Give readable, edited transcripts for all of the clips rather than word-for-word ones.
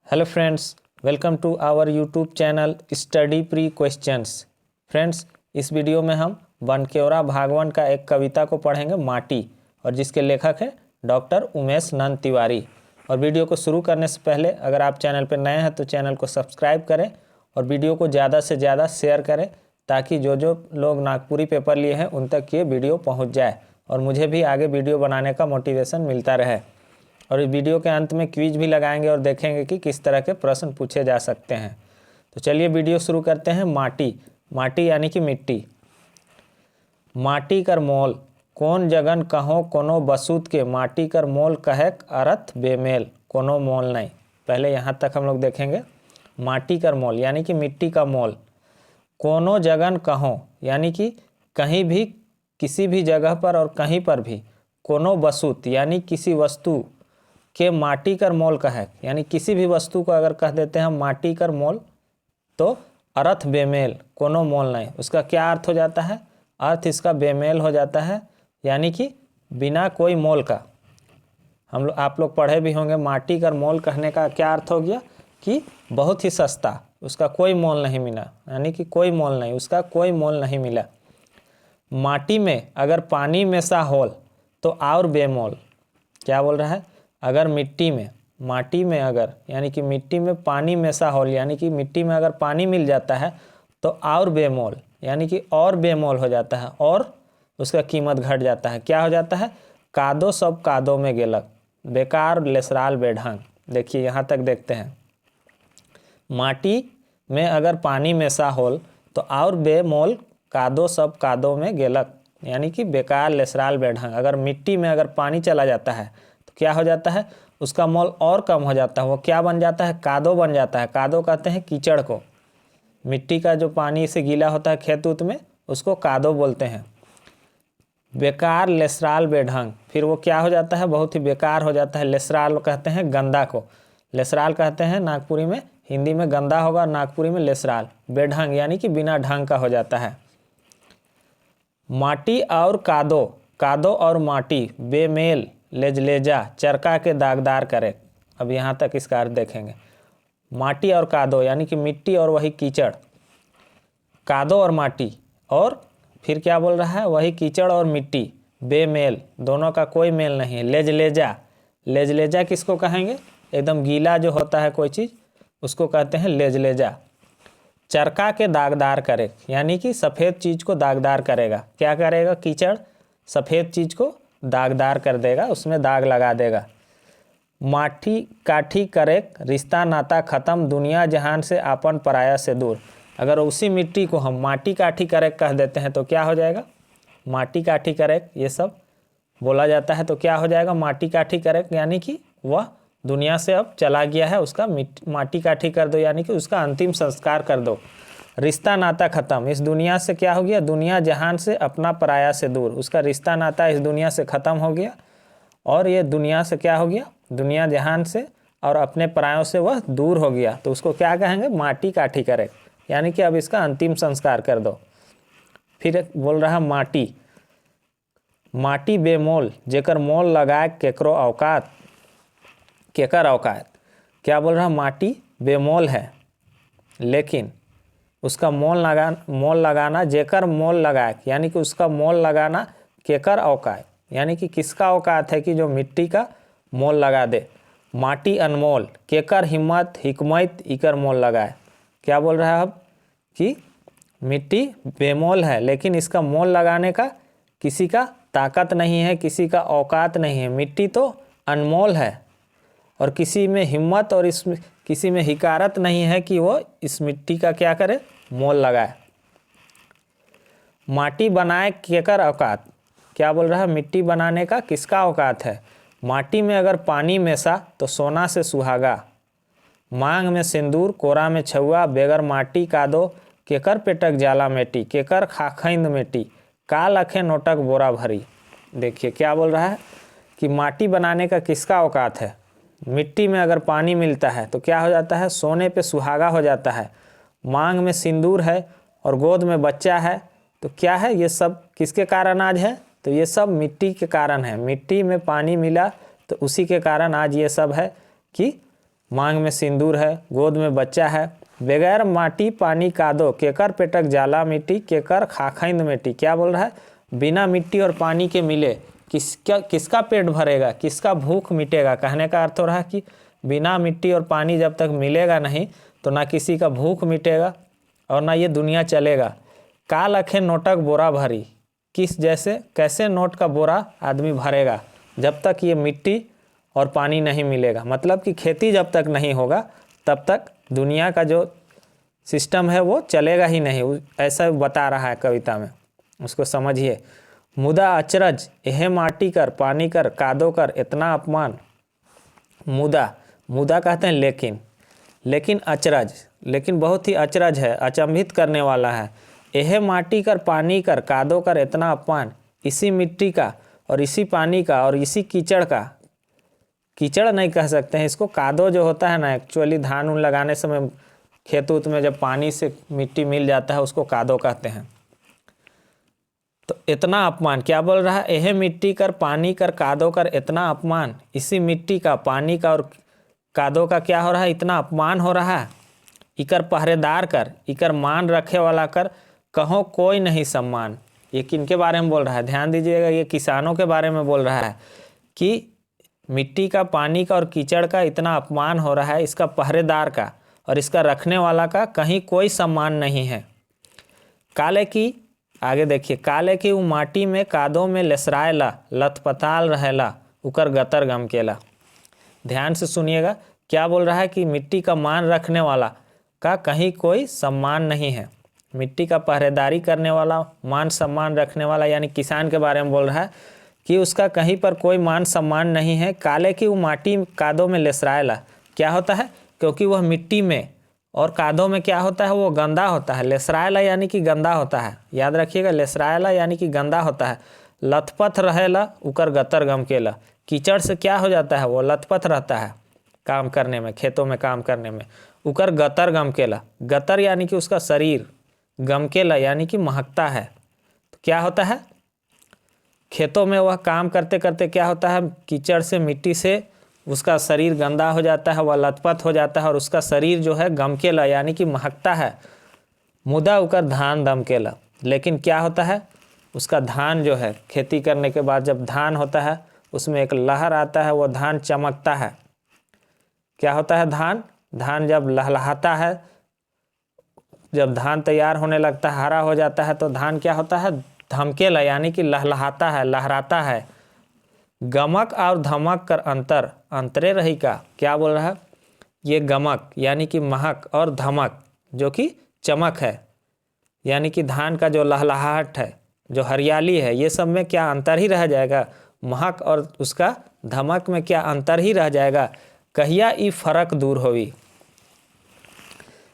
Hello friends, welcome to our YouTube channel study pre questions. Friends, इस video में हम बनकेवरा भागवन का एक कविता को पढ़ेंगे माटी, और जिसके लेखक है डॉक्टर उमेश नंद तिवारी। और वीडियो को शुरू करने से पहले अगर आप चैनल पर नए हैं तो चैनल को सब्सक्राइब करें और वीडियो को ज़्यादा से ज़्यादा शेयर करें, ताकि जो जो लोग नागपुरी पेपर लिए हैं उन तक ये वीडियो पहुँच जाए और मुझे भी आगे वीडियो बनाने का मोटिवेशन मिलता रहे। और इस वीडियो के अंत में क्विज भी लगाएंगे और देखेंगे कि किस तरह के प्रश्न पूछे जा सकते हैं। तो चलिए वीडियो शुरू करते हैं। माटी यानी कि मिट्टी। माटी कर मोल कौन जगन कहो कोनो बसूत के, माटी कर मोल कहेक अरथ बेमेल कोनो मोल नहीं। पहले यहाँ तक हम लोग देखेंगे। माटी कर मोल यानी कि मिट्टी का मोल। कोनो जगन कहो यानी कि कहीं भी, किसी भी जगह पर और कहीं पर भी। कोनो बसूत यानी किसी वस्तु के माटी कर मोल का है, यानी किसी भी वस्तु को अगर कह देते हैं माटी कर मोल तो अर्थ बेमेल कोनो मोल नहीं। उसका क्या अर्थ हो जाता है? अर्थ इसका बेमेल हो जाता है, यानी कि बिना कोई मोल का। आप लोग पढ़े भी होंगे। माटी कर मोल कहने का क्या अर्थ हो गया कि बहुत ही सस्ता, उसका कोई मोल नहीं मिला, यानी कि कोई मोल नहीं, उसका कोई मोल नहीं मिला। माटी में अगर पानी में सा होल तो और बेमोल। क्या बोल रहा है? अगर माटी में अगर यानी कि मिट्टी में पानी में सा होल, यानी कि मिट्टी में अगर पानी मिल जाता है तो और बेमोल, यानी कि और बेमोल हो जाता है और उसका कीमत घट जाता है। क्या हो जाता है? कादो सब कादो में गेलक, बेकार लेसराल बेढंग। देखिए यहाँ तक देखते हैं। माटी में अगर पानी में सा होल तो और बेमोल कादो सब कादो में गेलक, यानी कि बेकार लेसराल बेढंग। अगर मिट्टी में अगर पानी चला जाता है तो क्या हो जाता है? उसका मोल और कम हो जाता है। वो क्या बन जाता है? कादो बन जाता है। कादो कहते हैं कीचड़ को। मिट्टी का जो पानी से गीला होता है खेत उत में, उसको कादो बोलते हैं। बेकार लेसराल बेढंग, फिर वो क्या हो जाता है? बहुत ही बेकार हो जाता है। लेसराल कहते हैं गंदा को, लेसराल कहते हैं नागपुरी में, हिंदी में गंदा होगा, नागपुरी में लेसराल। बेढंग यानी कि बिना ढंग का हो जाता है। माटी और कादो, कादो और माटी बेमेल लेजलेजा चरका के दागदार करे। अब यहाँ तक इसका अर्थ देखेंगे। माटी और कादो यानी कि मिट्टी और वही कीचड़, कादो और माटी, और फिर क्या बोल रहा है? वही कीचड़ और मिट्टी बेमेल, दोनों का कोई मेल नहीं है। लेजलेजा, लेजलेजा किसको कहेंगे? एकदम गीला जो होता है कोई चीज़, उसको कहते हैं लेजलेजा। चरका के दागदार करे, यानी कि सफ़ेद चीज़ को दागदार करेगा। क्या करेगा? कीचड़ सफ़ेद चीज़ को दागदार कर देगा, उसमें दाग लगा देगा। माटी काठी करे रिश्ता नाता ख़त्म, दुनिया जहान से आपन पराया से दूर। अगर उसी मिट्टी को हम माटी काठी करे कह देते हैं तो क्या हो जाएगा? माटी काठी करे ये सब बोला जाता है तो क्या हो जाएगा? माटी काठी करे यानी कि वह दुनिया से अब चला गया है, उसका माटी काठी कर दो, यानी कि उसका अंतिम संस्कार कर दो। रिश्ता नाता ख़त्म, इस दुनिया से क्या हो गया? दुनिया जहान से अपना पराया से दूर, उसका रिश्ता नाता इस दुनिया से ख़त्म हो गया। और ये दुनिया से क्या हो गया? दुनिया जहान से और अपने परायों से वह दूर हो गया, तो उसको क्या कहेंगे? माटी काठी करे, यानी कि अब इसका अंतिम संस्कार कर दो। फिर बोल रहा माटी, माटी बेमोल जेकर मोल लगाए केकरो औकात, केकर औकात। क्या बोल रहा? माटी बेमोल है, लेकिन उसका मोल लगाना जेकर मोल लगाए, यानी कि उसका मोल लगाना केकर औकात, यानी कि किसका औकात है कि जो मिट्टी का मोल लगा दे। माटी अनमोल केकर हिम्मत हिकमत इकर मोल लगाए। क्या बोल रहा है अब? कि मिट्टी बेमोल है, लेकिन इसका मोल लगाने का किसी का ताकत नहीं है, किसी का औकात नहीं है। मिट्टी तो अनमोल है और किसी में हिम्मत और इसमें किसी में हिकारत नहीं है कि वो इस मिट्टी का क्या करे? मोल लगाए। माटी बनाए केकर औकात। क्या बोल रहा है? मिट्टी बनाने का किसका औकात है? माटी में अगर पानी मेसा तो सोना से सुहागा, मांग में सिंदूर कोरा में छुआ, बेगर माटी कादो केकर पेटक जाला मेटी, केकर खाखैंद मेटी काल अखे नोटक बोरा भरी। देखिए क्या बोल रहा है कि माटी बनाने का किसका औकात है? मिट्टी में अगर पानी मिलता है तो क्या हो जाता है? सोने पे सुहागा हो जाता है। मांग में सिंदूर है और गोद में बच्चा है, तो क्या है? ये सब किसके कारण आज है? तो ये सब मिट्टी के कारण है। मिट्टी में पानी मिला तो उसी के कारण आज ये सब है कि मांग में सिंदूर है, गोद में बच्चा है। बगैर माटी पानी कादो, केकर पेटक जाला मिट्टी, केकर खाखैंद मिट्टी। क्या बोल रहा है? बिना मिट्टी और पानी के मिले किसका पेट भरेगा, किसका भूख मिटेगा। कहने का अर्थ हो रहा है कि बिना मिट्टी और पानी जब तक मिलेगा नहीं तो ना किसी का भूख मिटेगा और ना ये दुनिया चलेगा। का लखे नोटक बोरा भरी, किस जैसे कैसे नोट का बोरा आदमी भरेगा जब तक ये मिट्टी और पानी नहीं मिलेगा। मतलब कि खेती जब तक नहीं होगा तब तक दुनिया का जो सिस्टम है वो चलेगा ही नहीं, ऐसा बता रहा है कविता में, उसको समझिए। मुदा अचरज यह माटी कर पानी कर कादो कर इतना अपमान। मुदा कहते हैं लेकिन अचरज, लेकिन बहुत ही अचरज है, अचंभित करने वाला है। यह माटी कर पानी कर कादो कर इतना अपमान, इसी मिट्टी का और इसी पानी का और इसी कीचड़ का, कीचड़ नहीं कह सकते हैं इसको, कादो जो होता है ना, एक्चुअली धान उन लगाने समय खेत उत में जब पानी से मिट्टी मिल जाता है उसको कादो कहते हैं। तो इतना अपमान, क्या बोल रहा है? यह मिट्टी कर पानी कर कादो कर इतना अपमान, इसी मिट्टी का पानी का और कादो का क्या हो रहा है? इतना अपमान हो रहा है। इकर पहरेदार कर, इकर मान रखे वाला कर, कहो कोई नहीं सम्मान। ये किनके बारे में बोल रहा है? ध्यान दीजिएगा, ये किसानों के बारे में बोल रहा है कि मिट्टी का पानी का और कीचड़ का इतना अपमान हो रहा है, इसका पहरेदार का और इसका रखने वाला का कहीं कोई सम्मान नहीं है। काले की, आगे देखिए, काले की वो माटी में कादों में लेसरायला, लथपथाल रहेला, उकर गतर गम केला। ध्यान से सुनिएगा, क्या बोल रहा है कि मिट्टी का मान रखने वाला का कहीं कोई सम्मान नहीं है। मिट्टी का पहरेदारी करने वाला, मान सम्मान रखने वाला, यानी किसान के बारे में बोल रहा है कि उसका कहीं पर कोई मान सम्मान नहीं है। काले की वो माटी कादों में लेसरायला, क्या होता है? क्योंकि वह मिट्टी में और कादों में क्या होता है? वो गंदा होता है। लेसरायला यानी कि गंदा होता है, याद रखिएगा, लेसरायला यानी कि गंदा होता है। लथपथ रहेला उकर गतर गम केला, कीचड़ से क्या हो जाता है? वो लथपथ रहता है काम करने में, खेतों में काम करने में। उकर गतर गम केला, गतर यानी कि उसका शरीर, गम केला यानी कि महकता है। तो क्या होता है? खेतों में वह काम करते करते क्या होता है? कीचड़ से, मिट्टी से उसका शरीर गंदा हो जाता है, वह लथपथ हो जाता है और उसका शरीर जो है गमकेला यानी कि महकता है। मुदा उकर धान दमकेला, लेकिन क्या होता है? उसका धान जो है, खेती करने के बाद जब धान होता है उसमें एक लहर आता है, वो धान चमकता है। क्या होता है? धान जब लहलहाता है, जब धान तैयार होने लगता है, हरा हो जाता है, तो धान क्या होता है? धमकेला यानी कि लहलहाता है, लहराता है। गमक और धमक कर अंतरे रही का, क्या बोल रहा है? ये गमक यानी कि महक और धमक जो कि चमक है, यानी कि धान का जो लहलहाहट है, जो हरियाली है, ये सब में क्या अंतर ही रह जाएगा? महक और उसका धमक में क्या अंतर ही रह जाएगा? कहिया ई फर्क दूर होगी,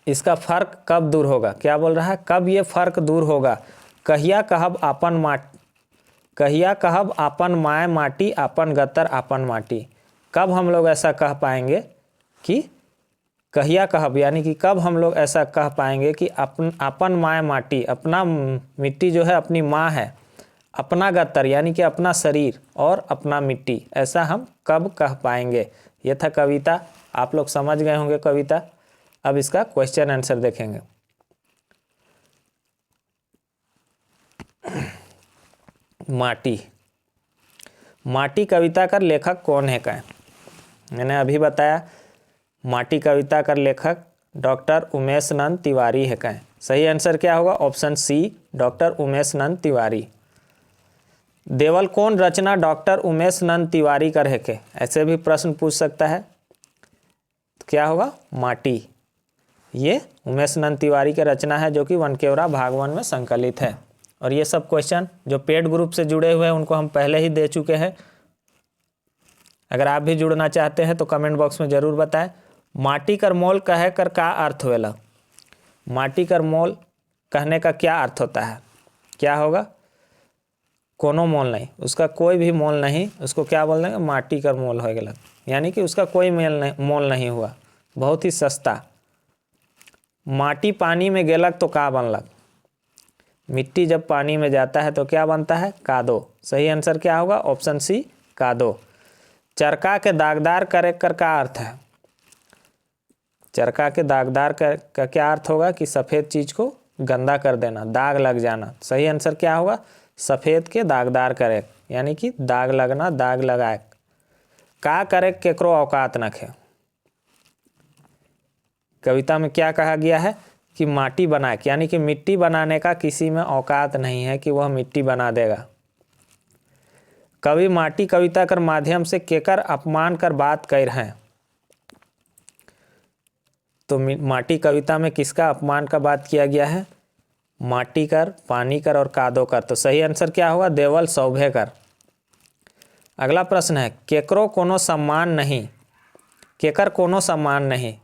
इसका फर्क कब दूर होगा? क्या बोल रहा है? कब ये फर्क दूर होगा? कहिया कहब आपन माय माटी, आपन गतर आपन माटी। कब हम लोग ऐसा कह पाएंगे कि कहिया कहब, यानी कि कब हम लोग ऐसा कह पाएंगे कि अपन माय माटी, अपना मिट्टी जो है अपनी माँ है, अपना गतर यानी कि अपना शरीर और अपना मिट्टी, ऐसा हम कब कह पाएंगे? ये था कविता, आप लोग समझ गए होंगे कविता। अब इसका क्वेश्चन आंसर देखेंगे। माटी कविता का लेखक कौन है? का मैंने अभी बताया, माटी कविता का लेखक डॉक्टर उमेश नंद तिवारी है। का सही आंसर क्या होगा? ऑप्शन सी, डॉक्टर उमेश नंद तिवारी। देवल कौन रचना डॉक्टर उमेश नंद तिवारी कर है के? ऐसे भी प्रश्न पूछ सकता है। तो क्या होगा? माटी। ये उमेश नंद तिवारी की रचना है जो कि वनकेवरा भागवन में संकलित है। और ये सब क्वेश्चन जो पेड ग्रुप से जुड़े हुए हैं उनको हम पहले ही दे चुके हैं। अगर आप भी जुड़ना चाहते हैं तो कमेंट बॉक्स में ज़रूर बताएं। माटी कर मोल कहे कर का अर्थ होगा? माटी कर मोल कहने का क्या अर्थ होता है? क्या होगा? कोनो मोल नहीं, उसका कोई भी मोल नहीं, उसको क्या बोल देंगे? माटी कर मोल हो गया, यानी कि उसका कोई मोल नहीं हुआ, बहुत ही सस्ता। माटी पानी में गेलक तो का बनलक? मिट्टी जब पानी में जाता है तो क्या बनता है? कादो। सही आंसर क्या होगा? ऑप्शन सी, कादो। चरखा के दागदार करे कर का अर्थ है? चरखा के दागदार का क्या अर्थ होगा कि सफ़ेद चीज़ को गंदा कर देना, दाग लग जाना। सही आंसर क्या होगा? सफ़ेद के दागदार करे, यानी कि दाग लगना, दाग लगाए। का करे केकरो औकात नखे। कविता में क्या कहा गया है कि माटी बनाए, यानी कि मिट्टी बनाने का किसी में औकात नहीं है कि वह मिट्टी बना देगा। कवि माटी कविता कर माध्यम से केकर अपमान कर बात कर हैं। तो माटी कविता में किसका अपमान का बात किया गया है? माटी कर, पानी कर और कादो कर। तो सही आंसर क्या होगा? देवल सौभे कर। अगला प्रश्न है केकरो कोनो सम्मान नहीं। केकर कोनो सम्मान नहीं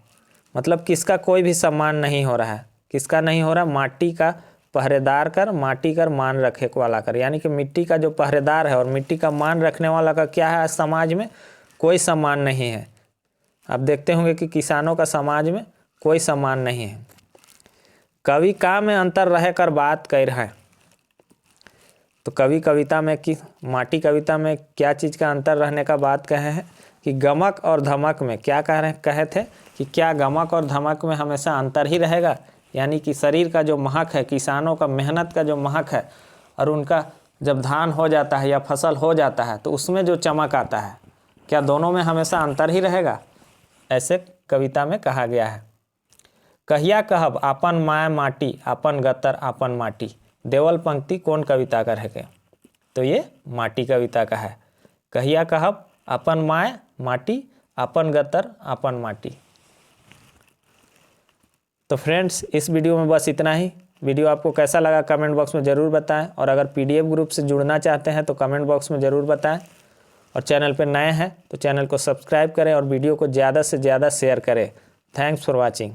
मतलब किसका कोई भी सम्मान नहीं हो रहा है। किसका नहीं हो रहा? माटी का पहरेदार कर, माटी कर मान रखे वाला कर, यानी कि मिट्टी का जो पहरेदार है और मिट्टी का मान रखने वाला का क्या है? समाज में कोई सम्मान नहीं है। आप देखते होंगे कि किसानों का समाज में कोई सम्मान नहीं है। कवि का में अंतर रह कर बात कर है। तो कवि कविता में कि माटी कविता में क्या चीज़ का अंतर रहने का बात कहे हैं कि गमक और धमक में। क्या कहे थे कि क्या गमक और धमक में हमेशा अंतर ही रहेगा, यानी कि शरीर का जो महक है, किसानों का मेहनत का जो महक है, और उनका जब धान हो जाता है या फसल हो जाता है तो उसमें जो चमक आता है, क्या दोनों में हमेशा अंतर ही रहेगा? ऐसे कविता में कहा गया है। कहिया कहब आपन माय माटी, आपन गतर आपन माटी। देवल पंक्ति कौन कविता का है? तो ये माटी कविता का है। कहिया कहब अपन माय माटी, अपन गतर अपन माटी। तो फ्रेंड्स, इस वीडियो में बस इतना ही। वीडियो आपको कैसा लगा कमेंट बॉक्स में ज़रूर बताएं, और अगर पीडीएफ ग्रुप से जुड़ना चाहते हैं तो कमेंट बॉक्स में ज़रूर बताएं, और चैनल पर नए हैं तो चैनल को सब्सक्राइब करें और वीडियो को ज़्यादा से ज़्यादा शेयर करें। Thanks for watching.